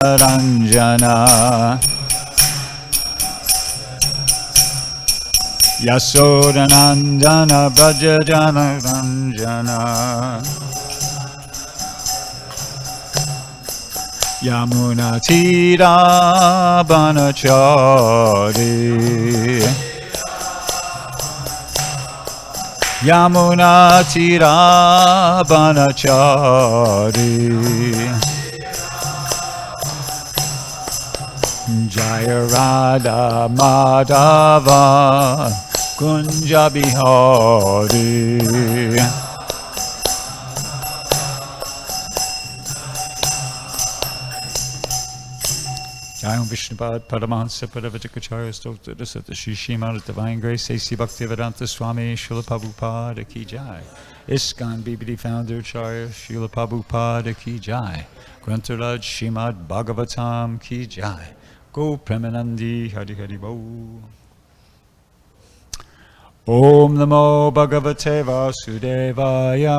Ranjana Yasodanandana Bhajajana Ranjana Yamuna Tira Banachari Yamuna Tira Banachari Jaya Radha Madhava Kunja Bihari Jai Vishnupad Paramahansa Padavajacharya Stokta Sata Shri Srimad Divine Grace A.C. Bhaktivedanta Swami Srila Prabhupada Ki Jai ISKCON BBD Founder Acharya Srila Prabhupada Ki Jai Grantaraj Srimad Bhagavatam Ki Jai Go Premanandi Hari Hari Bo Om Namo Bhagavate Vasudevaya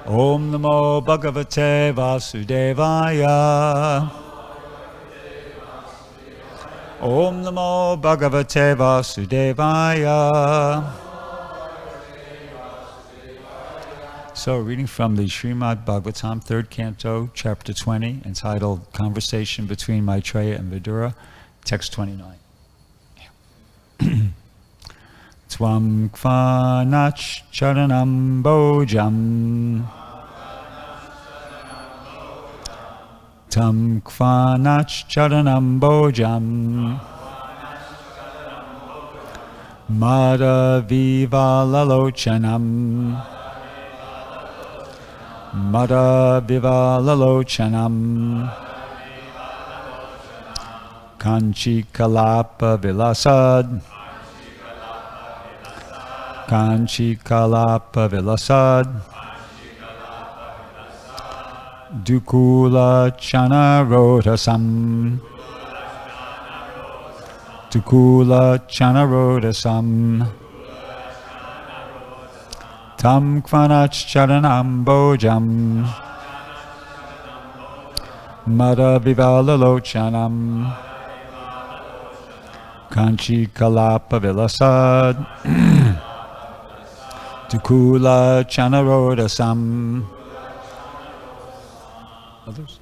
Om Namo Bhagavate Vasudevaya Om Namo Bhagavate Vasudevaya. So, reading from the Srimad Bhagavatam, 3rd Canto, Chapter 20, entitled Conversation Between Maitreya and Vidura, Text 29. Tvam kvanach charanam bojam Tam kvanach charanam bojam Mada vivalalochanam Mada vivalalochanam Kanchi kalapa vilasad Kanchi kalapa vilasad Dukula chana rodasam Dukula chana rodasam Tam kvanach charanam bojam Mada vivalalochanam Kanchi kalapa vilasad Dukula chanarodasam. Others?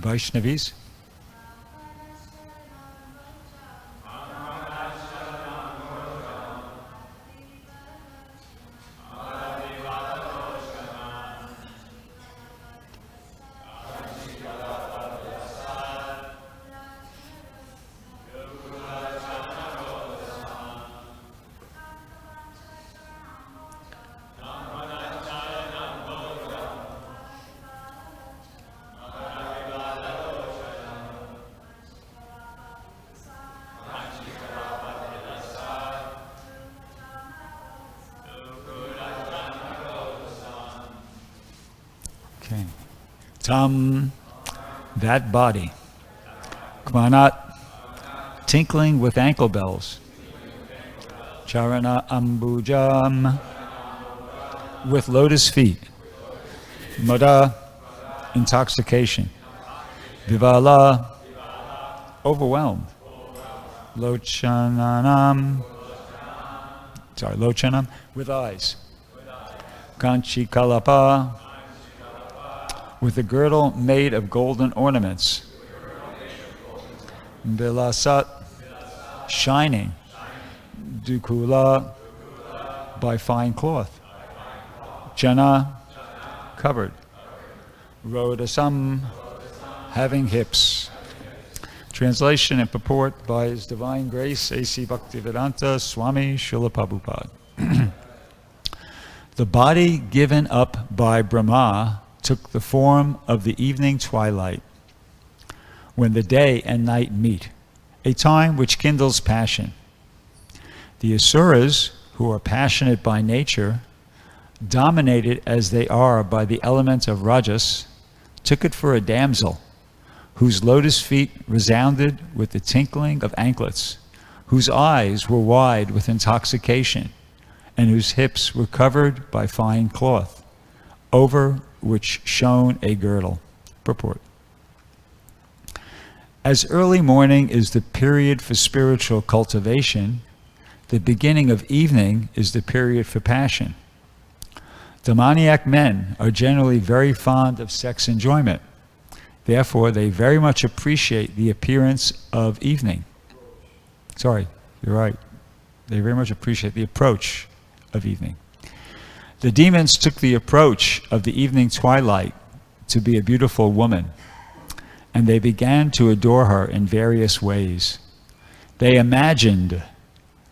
Vaishnavis. Tam, that body. Kmanat, tinkling with ankle bells. Charana ambujam, with lotus feet. Mada, intoxication. Vivala, overwhelmed. Lochanam, with eyes. Kanchi kalapa, with a girdle made of golden ornaments. Bilasat, shining. Dukula, by fine cloth. Jana, covered. Rodasam, having hips. Translation and purport by His Divine Grace A.C. Bhaktivedanta Swami Srila Prabhupada. The body given up by Brahma took the form of the evening twilight, when the day and night meet, a time which kindles passion. The Asuras, who are passionate by nature, dominated as they are by the element of Rajas, took it for a damsel, whose lotus feet resounded with the tinkling of anklets, whose eyes were wide with intoxication, and whose hips were covered by fine cloth, over which shone a girdle. Purport. As early morning is the period for spiritual cultivation, the beginning of evening is the period for passion. Demoniac men are generally very fond of sex enjoyment. Therefore, they very much appreciate the appearance of evening. Sorry, you're right. They very much appreciate the approach of evening. The demons took the approach of the evening twilight to be a beautiful woman, and they began to adore her in various ways. They imagined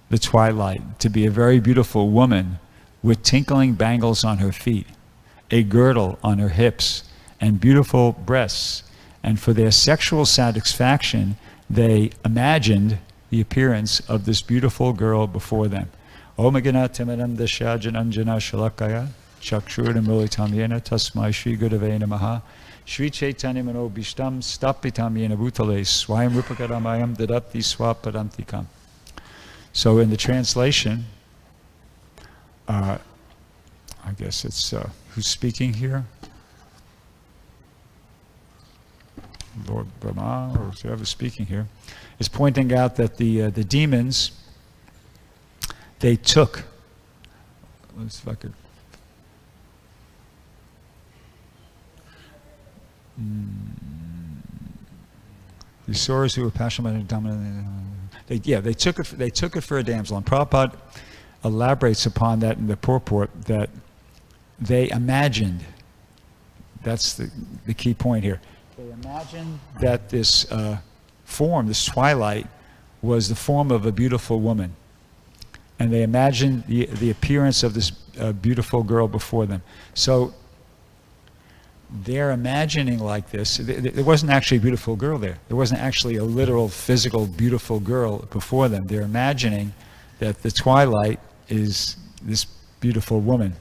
the twilight to be a very beautiful woman with tinkling bangles on her feet, a girdle on her hips, and beautiful breasts, and for their sexual satisfaction, they imagined the appearance of this beautiful girl before them. Om Agana Timanam Dashajan Anjana Shalakaya Chakshuram Militamyena Tasmai Shri Gurave Namaha Shri Chaitanya Mano Bishtam Stapitam Yena Bhutale Swayam Rupakaramayam Dadati Swapadantikam. So in the translation, I guess it's who's speaking here? Lord Brahma, or whoever's speaking here, is pointing out that the demons, they took, let's see if I could, the Asuras who were passionate and dominant, they took it for a damsel, and Prabhupada elaborates upon that in the purport that they imagined, that's the key point here. They imagined that this form, this twilight, was the form of a beautiful woman. And they imagined the appearance of this beautiful girl before them. So they're imagining like this. There wasn't actually a beautiful girl there. There wasn't actually a literal, physical, beautiful girl before them. They're imagining that the twilight is this beautiful woman.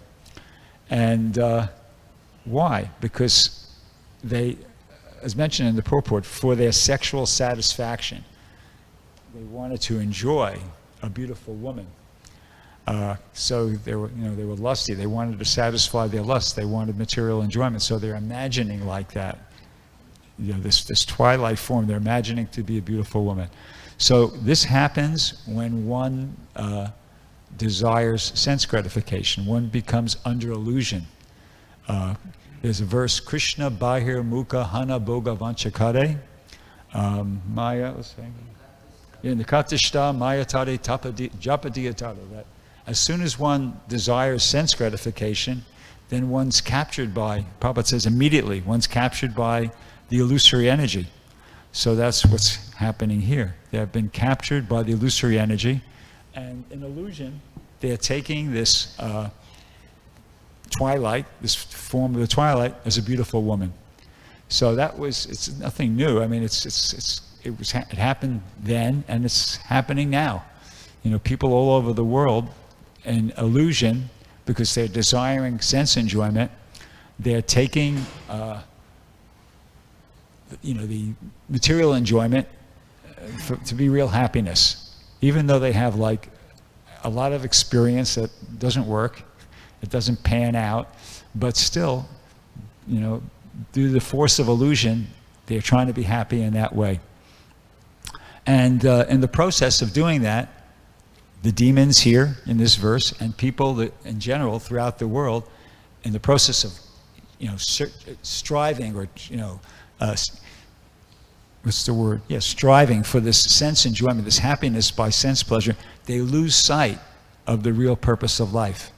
And why? Because they, as mentioned in the purport, for their sexual satisfaction, they wanted to enjoy a beautiful woman. So they were lusty. They wanted to satisfy their lust. They wanted material enjoyment. So they're imagining like that. This twilight form, they're imagining to be a beautiful woman. So this happens when one desires sense gratification. One becomes under illusion. There's a verse, Krishna Bahir Mukha Hana Boga Vanchakare. Maya, let's see. In the Katishta Maya Tade Japadiyatara, that as soon as one desires sense gratification, then one's captured by, Prabhupada says immediately, one's captured by the illusory energy. So that's what's happening here. They have been captured by the illusory energy, and in illusion, they're taking this twilight, this form of the twilight, as a beautiful woman. So that was, it's nothing new. I mean, it happened then, and it's happening now. People all over the world, in illusion, because they're desiring sense enjoyment, they're taking the material enjoyment to be real happiness, even though they have like a lot of experience that doesn't work, it doesn't pan out, but still, due to the force of illusion, they're trying to be happy in that way. And in the process of doing that, the demons here in this verse and people that in general throughout the world, in the process of striving or what's the word? Yeah, striving for this sense enjoyment, this happiness by sense pleasure, they lose sight of the real purpose of life.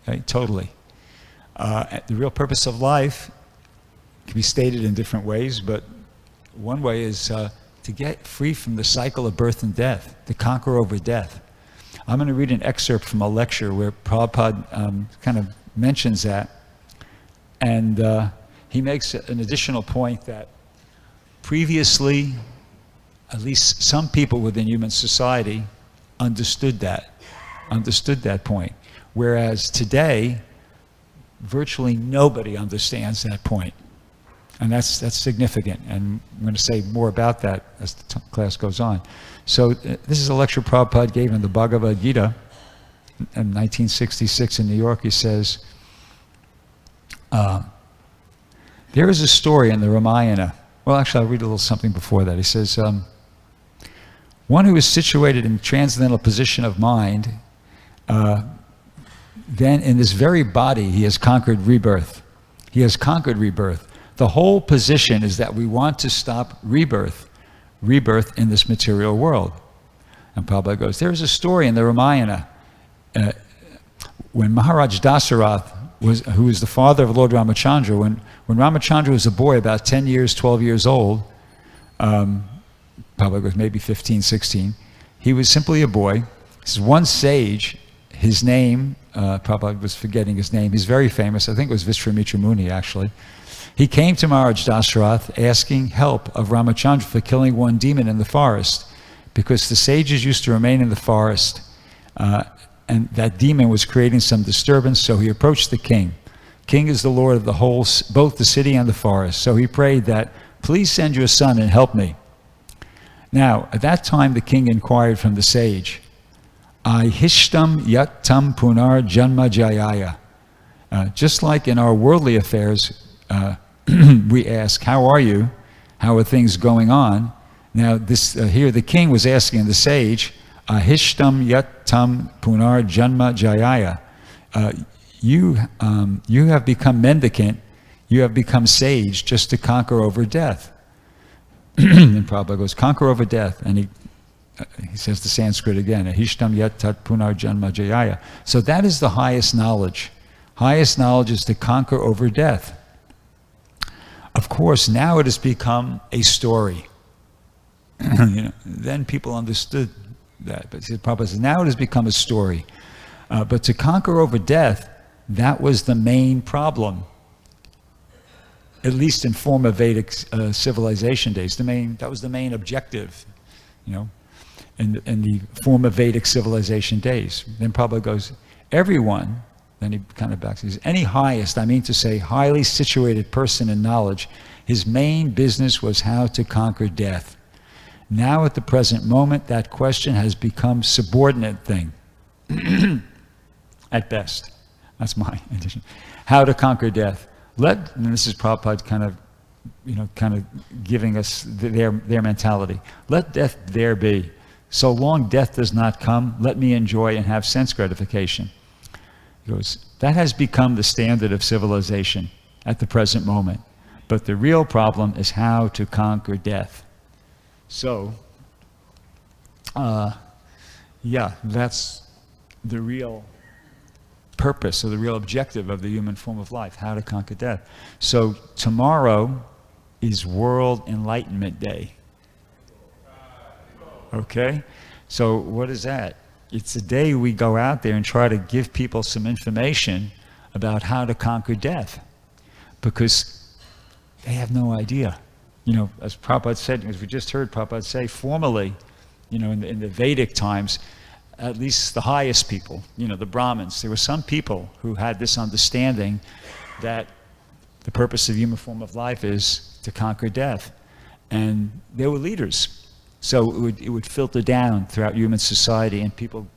Okay, totally. The real purpose of life can be stated in different ways, but one way is to get free from the cycle of birth and death, to conquer over death. I'm going to read an excerpt from a lecture where Prabhupada kind of mentions that, and he makes an additional point that previously, at least some people within human society understood that point, whereas today, virtually nobody understands that point. And that's significant, and I'm going to say more about that as the class goes on. So this is a lecture Prabhupada gave in the Bhagavad Gita in 1966 in New York. He says, there is a story in the Ramayana. Well, actually, I'll read a little something before that. He says, one who is situated in transcendental position of mind, then in this very body he has conquered rebirth. He has conquered rebirth. The whole position is that we want to stop rebirth in this material world. And Prabhupada goes, there's a story in the Ramayana when Maharaj Dasarath, who was the father of Lord Ramachandra, when Ramachandra was a boy about 10 years, 12 years old, Prabhupada goes maybe 15, 16, he was simply a boy. This is one sage, his name, Prabhupada was forgetting his name, he's very famous, I think it was Vishwamitra Muni actually. He came to Maharaj Dasarath asking help of Ramachandra for killing one demon in the forest, because the sages used to remain in the forest and that demon was creating some disturbance, so he approached the king. King is the lord of the whole, both the city and the forest. So he prayed that, please send your son and help me. Now, at that time the king inquired from the sage, Ahishtam yattam punar janma jayaya. Just like in our worldly affairs, we ask, how are you? How are things going on? Now, this here the king was asking the sage, Ahishtam yattam punar janma jayaya. You have become mendicant, you have become sage just to conquer over death. And Prabhupada goes, conquer over death. And he says the Sanskrit again, Ahishtam yattat punar janma jayaya. So that is the highest knowledge. Highest knowledge is to conquer over death. Of course, now it has become a story. Then people understood that. But Prabhupada says, now it has become a story. But to conquer over death, that was the main problem. At least in former Vedic civilization days, that was the main objective, in the former Vedic civilization days. Then Prabhupada goes, everyone, then he kind of backs, he says, any highest, I mean to say highly situated person in knowledge, his main business was how to conquer death. Now at the present moment, that question has become subordinate thing, at best. That's my addition. How to conquer death. And this is Prabhupada kind of giving us their mentality. Let death there be. So long death does not come, let me enjoy and have sense gratification. He goes, that has become the standard of civilization at the present moment. But the real problem is how to conquer death. So, that's the real purpose or the real objective of the human form of life, how to conquer death. So tomorrow is World Enlightenment Day. Okay? So what is that? It's a day we go out there and try to give people some information about how to conquer death, because they have no idea. As Prabhupada said, as we just heard Prabhupada say, formerly, in the Vedic times, at least the highest people, the Brahmins, there were some people who had this understanding that The purpose of the human form of life is to conquer death. And they were leaders. So it would filter down throughout human society, and people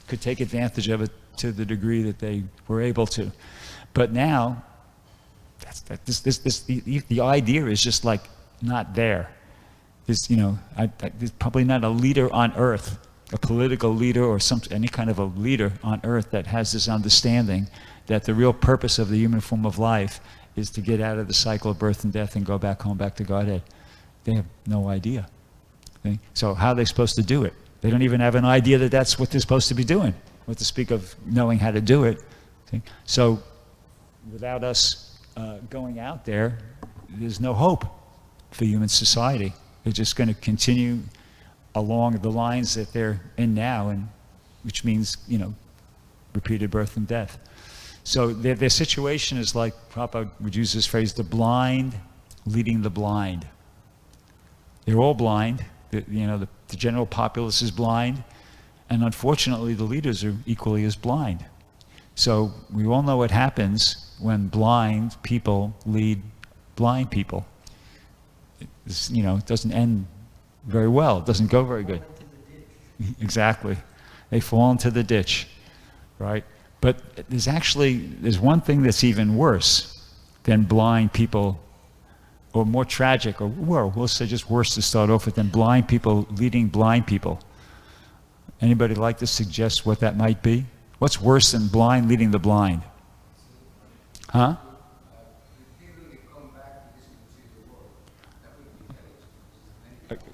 could take advantage of it to the degree that they were able to. But now, the idea is just like not there. There's probably not a leader on earth, a political leader or any kind of a leader on earth that has this understanding that the real purpose of the human form of life is to get out of the cycle of birth and death and go back home, back to Godhead. They have no idea. Okay? So how are they supposed to do it? They don't even have an idea that that's what they're supposed to be doing, what to speak of knowing how to do it. Okay? So without us going out there, there's no hope for human society. They're just going to continue along the lines that they're in now, and which means, repeated birth and death. So their situation is like, Prabhupada would use this phrase, the blind leading the blind. They're all blind. The general populace is blind, and unfortunately the leaders are equally as blind. So we all know what happens when blind people lead blind people. It doesn't end very well. It doesn't go very good. Exactly. They fall into the ditch, right? But there's one thing that's even worse than blind people, or more tragic, or we'll say just worse to start off with, than blind people leading blind people. Anybody like to suggest what that might be? What's worse than blind leading the blind? Huh?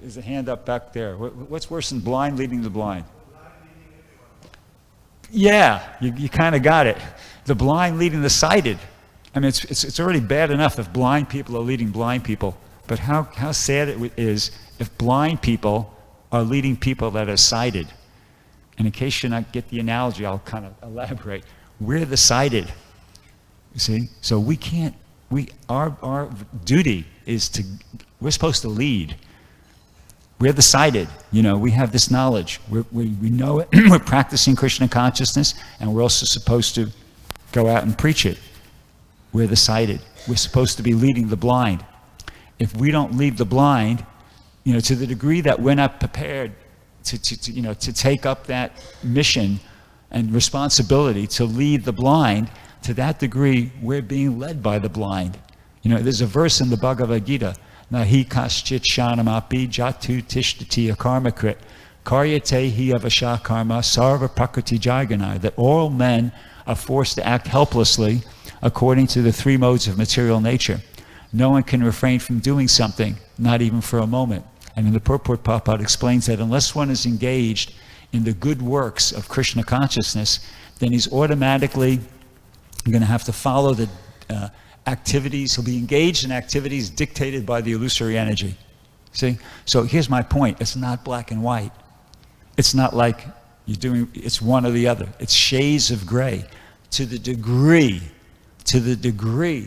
There's a hand up back there. What's worse than blind leading the blind? Yeah, you kind of got it. The blind leading the sighted. I mean, it's already bad enough if blind people are leading blind people. But how sad it is if blind people are leading people that are sighted. And in case you not get the analogy, I'll kind of elaborate. We're the sighted. You see? So our duty is we're supposed to lead. We're the sighted. We have this knowledge. We know it. We're practicing Krishna consciousness, and we're also supposed to go out and preach it. We're the sighted. We're supposed to be leading the blind. If we don't lead the blind, to the degree that we're not prepared to take up that mission and responsibility to lead the blind, to that degree, we're being led by the blind. There's a verse in the Bhagavad Gita, Nahi kaschit shanamapi jatu tishtati akarmakrit karyate hi avasha karma sarva prakriti jaiganai, that all men are forced to act helplessly according to the three modes of material nature. No one can refrain from doing something, not even for a moment. And in the purport, Prabhupada explains that unless one is engaged in the good works of Krishna consciousness, then he's automatically going to have to follow the activities. He'll be engaged in activities dictated by the illusory energy. See? So here's my point. It's not black and white. It's not like it's one or the other. It's shades of gray. To the degree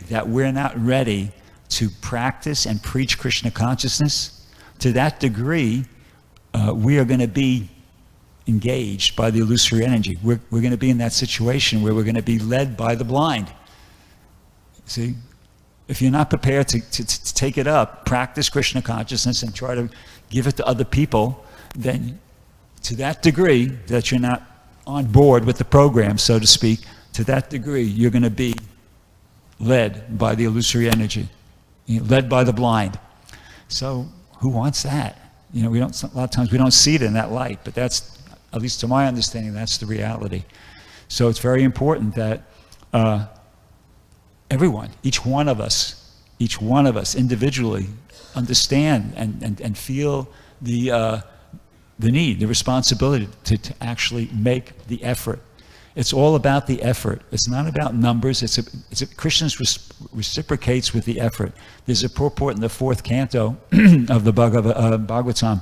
that we're not ready to practice and preach Krishna consciousness, to that degree, we are going to be engaged by the illusory energy. We're going to be in that situation where we're going to be led by the blind. See? If you're not prepared to take it up, practice Krishna consciousness and try to give it to other people, then to that degree that you're not on board with the program, so to speak, to that degree you're going to be led by the illusory energy, led by the blind. So who wants that? A lot of times we don't see it in that light, but that's, at least to my understanding, that's the reality. So it's very important that everyone, each one of us individually understand and feel the need, the responsibility to actually make the effort. It's all about the effort. It's not about numbers. Krishna reciprocates with the effort. There's a purport in the 4th canto of the Bhagavatam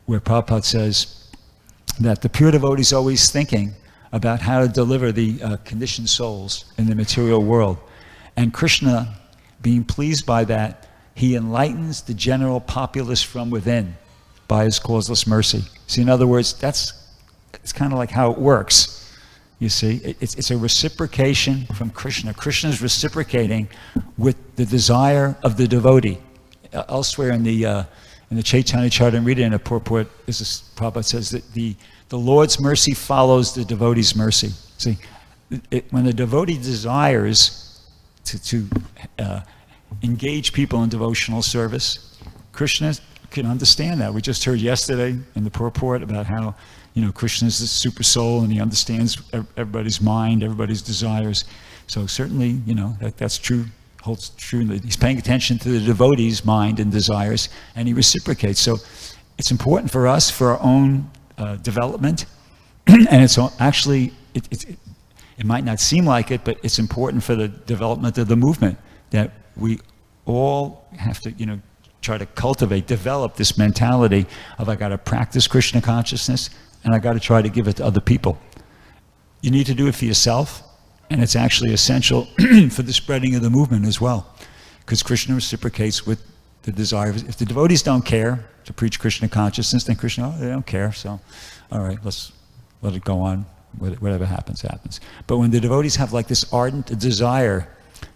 where Prabhupada says that the pure devotee is always thinking about how to deliver the conditioned souls in the material world. And Krishna, being pleased by that, he enlightens the general populace from within by his causeless mercy. See, in other words, it's kind of like how it works. You see, it's a reciprocation from Krishna. Krishna is reciprocating with the desire of the devotee. Elsewhere in the Chaitanya Charitamrita, in a purport, Prabhupada says that the Lord's mercy follows the devotee's mercy. See, when the devotee desires to engage people in devotional service, Krishna can understand that. We just heard yesterday in the purport about how, Krishna is the super soul and he understands everybody's mind, everybody's desires. So certainly, that's true, holds true. He's paying attention to the devotee's mind and desires, and he reciprocates. So it's important for us, for our own development, and it's actually, it might not seem like it, but it's important for the development of the movement that we all have to, try to cultivate, develop this mentality of I got to practice Krishna consciousness and I got to try to give it to other people. You need to do it for yourself, and it's actually essential for the spreading of the movement as well, because Krishna reciprocates with the desire. If the devotees don't care to preach Krishna consciousness, then Krishna, they don't care, so all right, let's let it go on. Whatever happens, happens. But when the devotees have like this ardent desire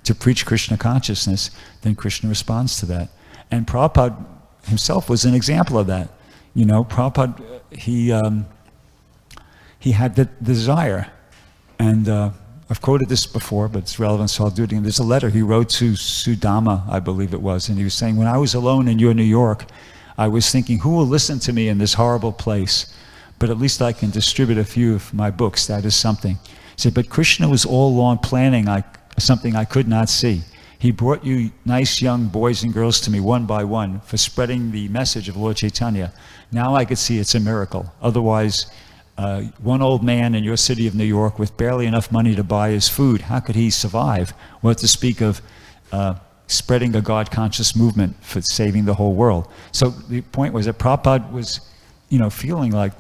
to preach Krishna consciousness, then Krishna responds to that. And Prabhupada himself was an example of that. Prabhupada, he had the desire. And I've quoted this before, but it's relevant, so I'll do it again. There's a letter he wrote to Sudama, I believe it was, and he was saying, when I was alone in your New York, I was thinking, who will listen to me in this horrible place? But at least I can distribute a few of my books. That is something. He said, but Krishna was all along planning something I could not see. He brought you nice young boys and girls to me one by one for spreading the message of Lord Chaitanya. Now I could see it's a miracle. Otherwise, one old man in your city of New York with barely enough money to buy his food, how could he survive? What to speak of spreading a God-conscious movement for saving the whole world. So the point was that Prabhupada was, feeling like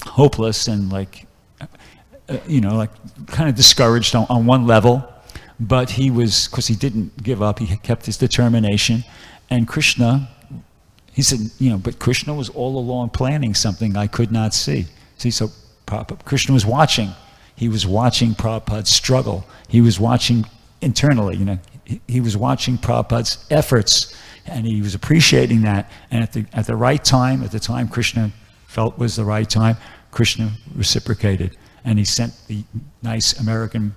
hopeless and like kind of discouraged on one level, but he was, because he didn't give up, he kept his determination. And Krishna, he said, but Krishna was all along planning something I could not see. See, so Krishna was watching. He was watching Prabhupada's struggle. He was watching internally, he was watching Prabhupada's efforts, and he was appreciating that. And at the right time, at the time Krishna felt was the right time, Krishna reciprocated. And he sent the nice American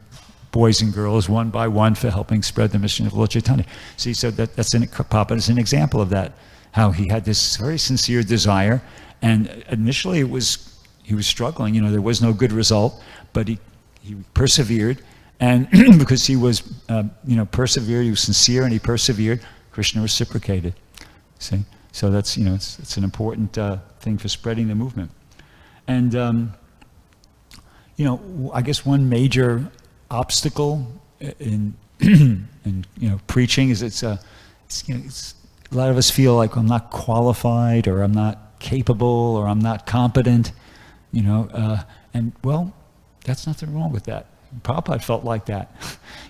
boys and girls one by one for helping spread the mission of Lord Chaitanya. See, so Prabhupada is an example of that, how he had this very sincere desire, and initially he was struggling, there was no good result, but he persevered, and because he was, persevered, he was sincere and he persevered, Krishna reciprocated. See, so that's, it's an important thing for spreading the movement. And, I guess one major obstacle in preaching is it's a lot of us feel like I'm not qualified, or I'm not capable, or I'm not competent, and well, that's nothing wrong with that. Prabhupada felt like that.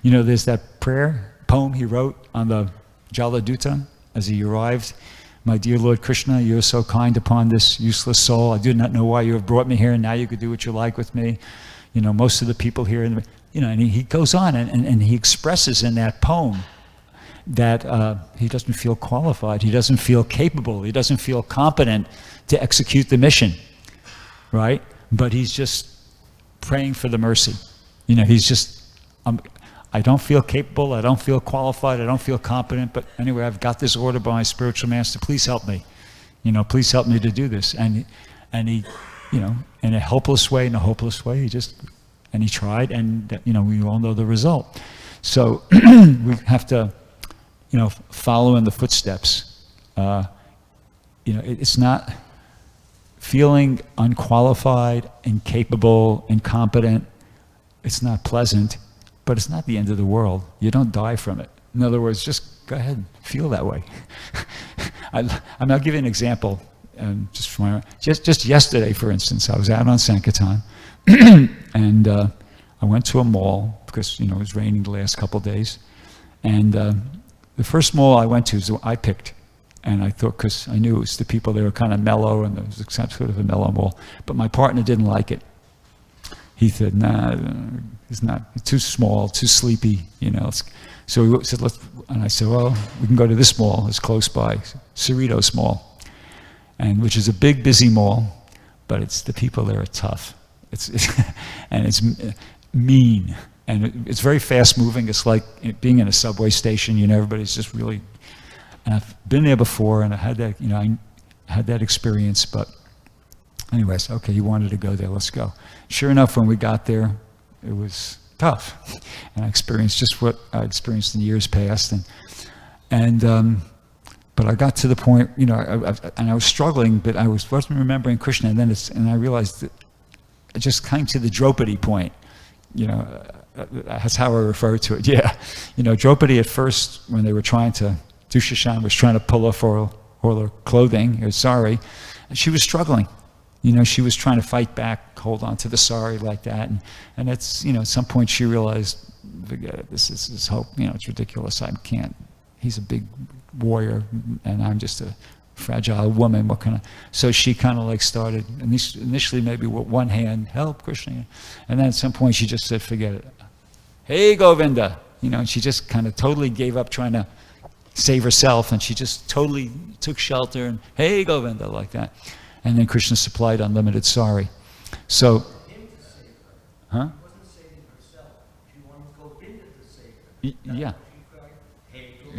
There's that prayer poem he wrote on the Jaladuta as he arrived. My dear Lord Krishna, you are so kind upon this useless soul. I do not know why you have brought me here, and now you could do what you like with me. Most of the people here, and he goes on and he expresses in that poem that he doesn't feel qualified, he doesn't feel capable, he doesn't feel competent to execute the mission, right? But he's just praying for the mercy. He's just, I don't feel capable, I don't feel qualified, I don't feel competent, but anyway, I've got this order by my spiritual master, please help me. Please help me to do this. And he, in a hopeless way, he tried, and we all know the result. So we have to, follow in the footsteps. It's not feeling unqualified, incapable, incompetent. It's not pleasant, but it's not the end of the world. You don't die from it. In other words, just go ahead and feel that way. I'll give you an example. Just yesterday, for instance, I was out on Sankirtan, and I went to a mall because it was raining the last couple of days, and the first mall I went to is I picked, and I thought, because I knew it was the people, they were kind of mellow, and it was sort of a mellow mall, but my partner didn't like it. he said, nah, it's not, it's too small, too sleepy, you know. So we said, and I said, well, we can go to this mall, it's close by, Cerritos Mall, and which is a big, busy mall, but it's the people there are tough. And it's mean, and it's very fast moving. It's like being in a subway station, you know, everybody's just really, and I've been there before, and I had that, you know, I had that experience, but anyways, okay, you wanted to go there, let's go. Sure enough, when we got there, it was tough, and I experienced just what I experienced in years past, but I got to the point, you know, and I was struggling, but I wasn't remembering Krishna, and then I realized that I just came to the Draupadi point, you know, that's how I refer to it, yeah. You know, Draupadi at first, when they were trying to, Dushasan was trying to pull off all her clothing, her sari, and she was struggling. You know, she was trying to fight back, hold on to the sari like that, and it's, you know, at some point she realized, forget it, this is hope, you know, it's ridiculous, I can't, he's a big warrior, and I'm just a fragile woman, what kind of, so she kind of like started, initially maybe with one hand, help Krishna, and then at some point she just said, forget it, hey Govinda, you know, and she just kind of totally gave up trying to save herself, and she just totally took shelter, and hey Govinda, like that. And then Krishna supplied unlimited sari. So, huh? She wasn't saving herself. She wanted Govinda to save her. Yeah.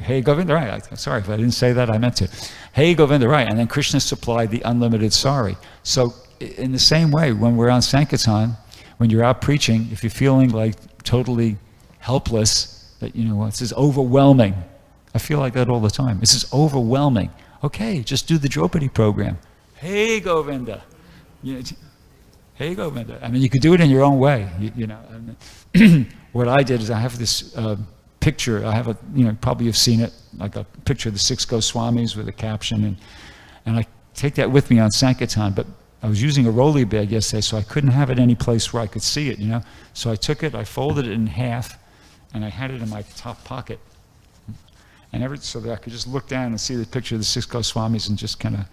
Hey Govinda, right. Sorry if I didn't say that, I meant to. Hey Govinda, right. And then Krishna supplied the unlimited sari. So in the same way, when we're on Sankirtan, when you're out preaching, if you're feeling like totally helpless, that, you know, this is overwhelming. I feel like that all the time. This is overwhelming. Okay, just do the Draupadi program. Hey Govinda, you know, hey Govinda. I mean, you could do it in your own way, you know. And what I did is I have this picture. I have a, you know, probably you've seen it, like a picture of the 6 Goswamis with a caption, and I take that with me on Sankirtan. But I was using a rolly bag yesterday, so I couldn't have it any place where I could see it, you know. So I took it, I folded it in half, and I had it in my top pocket, and so that I could just look down and see the picture of the 6 Goswamis and just kind of,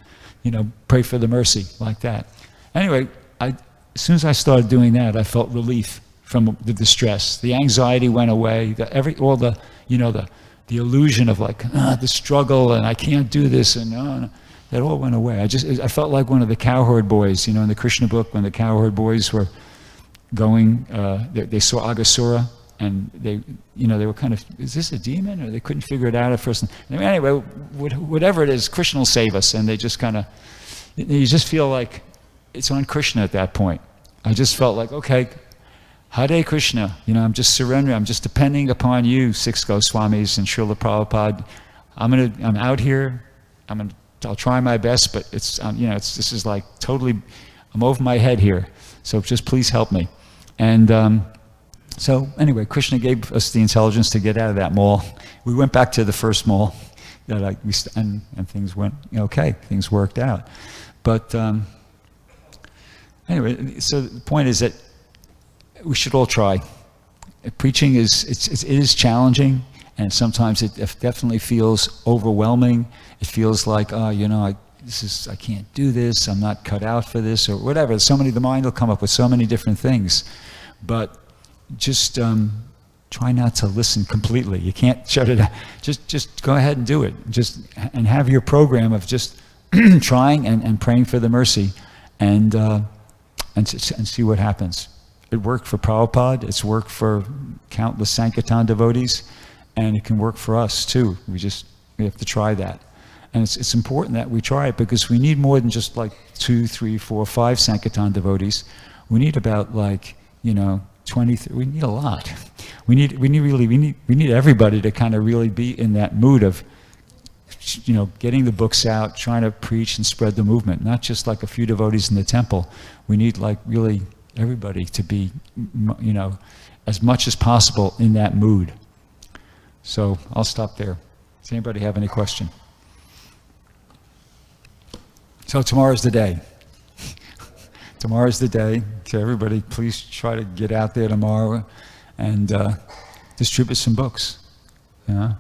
you know, pray for the mercy like that. Anyway, as soon as I started doing that, I felt relief from the distress. The anxiety went away. All the you know, the illusion of like the struggle and I can't do this and no, that all went away. I felt like one of the cowherd boys, you know, in the Krishna book when the cowherd boys were going, they saw Aghasura. And they, you know, they were kind of, is this a demon? Or they couldn't figure it out at first. Anyway, whatever it is, Krishna will save us. And they just kind of, you just feel like it's on Krishna at that point. I just felt like, okay, Hare Krishna, you know, I'm just surrendering. I'm just depending upon you, 6 Goswamis and Srila Prabhupada. I'm out here. I'll try my best, but it's, you know, this is like totally, I'm over my head here. So just please help me. And, so anyway, Krishna gave us the intelligence to get out of that mall. We went back to the first mall, and things went okay. Things worked out. But anyway, so the point is that we should all try. Preaching it is challenging, and sometimes it definitely feels overwhelming. It feels like, oh, you know, I can't do this. I'm not cut out for this, or whatever. The mind will come up with so many different things, but just try not to listen completely. You can't shut it out. Just go ahead and do it. And have your program of just trying and praying for the mercy, and see what happens. It worked for Prabhupada. It's worked for countless Sankirtan devotees, and it can work for us too. We have to try that. And it's important that we try it because we need more than just like 2, 3, 4, 5 Sankirtan devotees. We need about like, you know, 20, we need a lot. We need everybody to kind of really be in that mood of, you know, getting the books out, trying to preach and spread the movement, not just like a few devotees in the temple. We need like really everybody to be, you know, as much as possible in that mood. So I'll stop there. Does anybody have any question? So tomorrow's the day. Tomorrow's the day, so everybody please try to get out there tomorrow and distribute some books. Yeah?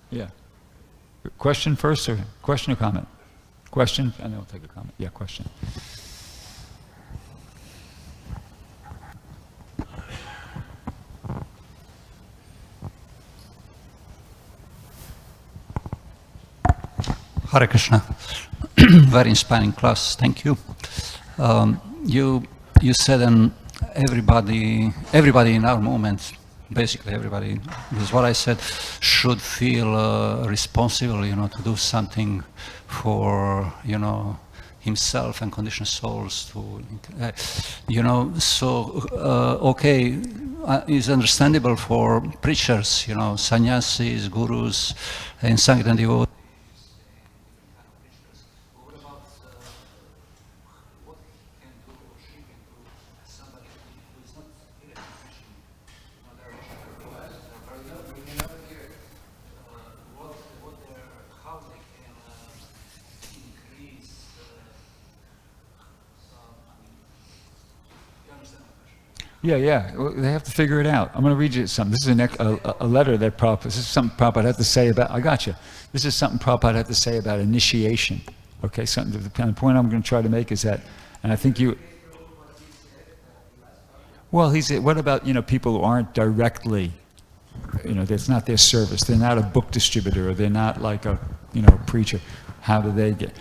Yeah. Question first, or question or comment? Question, and then we'll take a comment. Yeah, question. Hare Krishna. Very inspiring class. Thank you. You said everybody in our movement, basically everybody, is what I said, should feel responsible, to do something for, himself and conditioned souls. Okay, it's understandable for preachers, sannyasis, gurus, and Sankirtan devotees. Yeah. Well, they have to figure it out. I'm going to read you something. This is a letter that Prabhupada, this is something Prabhupada had to say about, I got you. This is something Prabhupada had to say about initiation. Okay, something, the kind of point I'm going to try to make is that, and I think you, well, he said, what about, people who aren't directly, that's not their service. They're not a book distributor, or they're not like a, preacher. How do they get,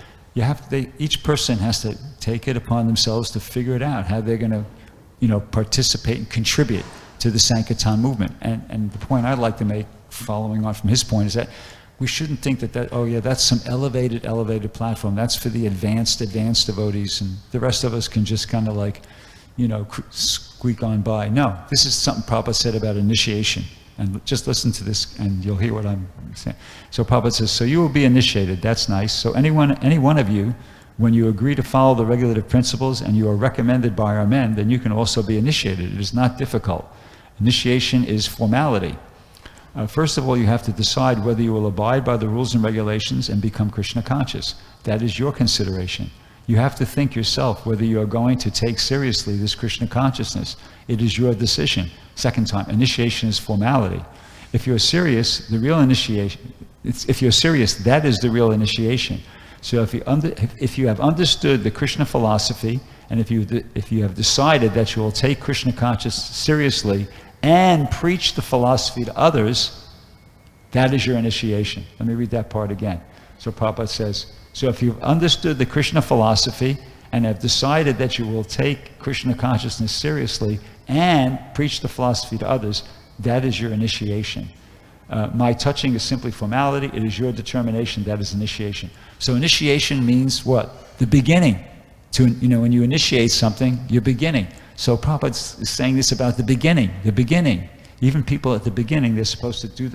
each person has to take it upon themselves to figure it out, how they're going to, participate and contribute to the Sankirtan movement. And the point I'd like to make, following on from his point, is that we shouldn't think that, that's some elevated platform. That's for the advanced devotees, and the rest of us can just kind of like, squeak on by. No, this is something Prabhupada said about initiation. And just listen to this, and you'll hear what I'm saying. So Prabhupada says, so you will be initiated. That's nice. So any one of you, when you agree to follow the regulative principles and you are recommended by our men, then you can also be initiated. It is not difficult. Initiation is formality. First of all, you have to decide whether you will abide by the rules and regulations and become Krishna conscious. That is your consideration. You have to think yourself whether you are going to take seriously this Krishna consciousness. It is your decision. Second time, initiation is formality. If you're serious, that is the real initiation. So if you have understood the Krishna philosophy, and if you have decided that you will take Krishna consciousness seriously and preach the philosophy to others, that is your initiation. Let me read that part again. So Prabhupada says, so if you've understood the Krishna philosophy and have decided that you will take Krishna consciousness seriously and preach the philosophy to others, that is your initiation. My touching is simply formality. It is your determination. That is initiation. So initiation means what? The beginning. When you initiate something, you're beginning. So Prabhupada is saying this about the beginning. The beginning. Even people at the beginning, they're supposed to do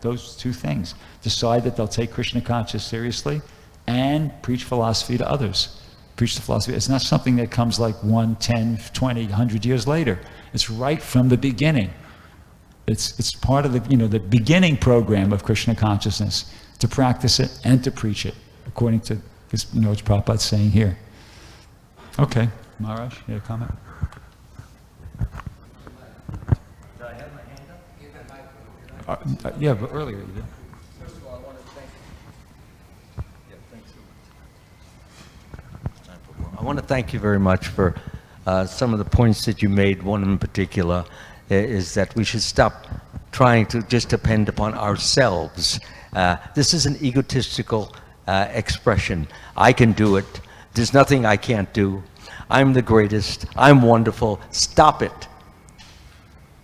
those two things. Decide that they'll take Krishna consciousness seriously and preach philosophy to others. Preach the philosophy. It's not something that comes like 1, 10, 20, 100 years later. It's right from the beginning. It's part of the beginning program of Krishna consciousness, to practice it and to preach it, according to what Prabhupada's saying here. Okay, Maharaj, you have a comment? Do I have my hand up? Yeah, but earlier you did. First of all, I want to thank thanks so much. I want to thank you very much for some of the points that you made. One in particular is that we should stop trying to just depend upon ourselves. This is an egotistical expression. I can do it. There's nothing I can't do. I'm the greatest. I'm wonderful. Stop it.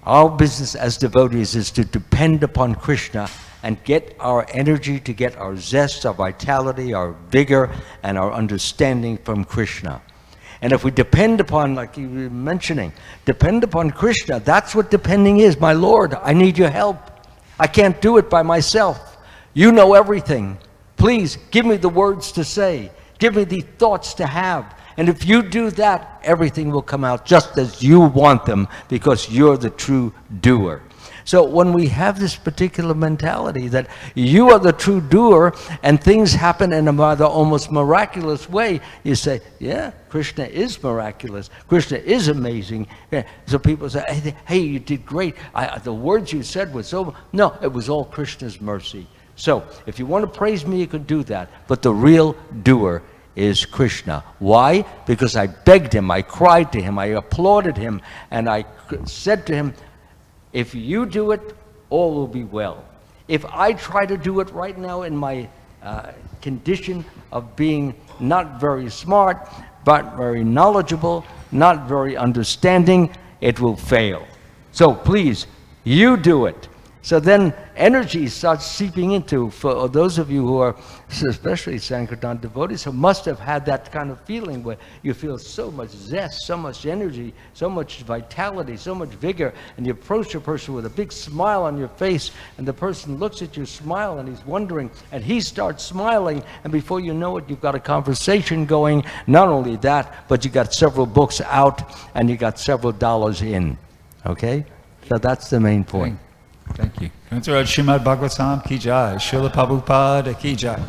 Our business as devotees is to depend upon Krishna and get our energy, to get our zest, our vitality, our vigor, and our understanding from Krishna. And if we depend upon, like you were mentioning, depend upon Krishna, that's what depending is. My Lord, I need your help. I can't do it by myself. You know everything. Please give me the words to say. Give me the thoughts to have. And if you do that, everything will come out just as you want them, because you're the true doer. So when we have this particular mentality that you are the true doer and things happen in a rather almost miraculous way, you say, yeah, Krishna is miraculous. Krishna is amazing. Yeah. So people say, hey, you did great. The words you said were so... No, it was all Krishna's mercy. So if you want to praise me, you can do that. But the real doer is Krishna. Why? Because I begged him, I cried to him, I applauded him, and I said to him, if you do it, all will be well. If I try to do it right now in my condition of being not very smart, but very knowledgeable, not very understanding, it will fail. So please, you do it. So then energy starts seeping into, for those of you who are, especially Sankirtan devotees, who must have had that kind of feeling where you feel so much zest, so much energy, so much vitality, so much vigor, and you approach a person with a big smile on your face, and the person looks at you, smile, and he's wondering, and he starts smiling, and before you know it, you've got a conversation going. Not only that, but you got several books out, and you got several dollars in. Okay? So that's the main point. Thank you. Srimad Bhagavatam ki jai. Srila Prabhupada ki jai.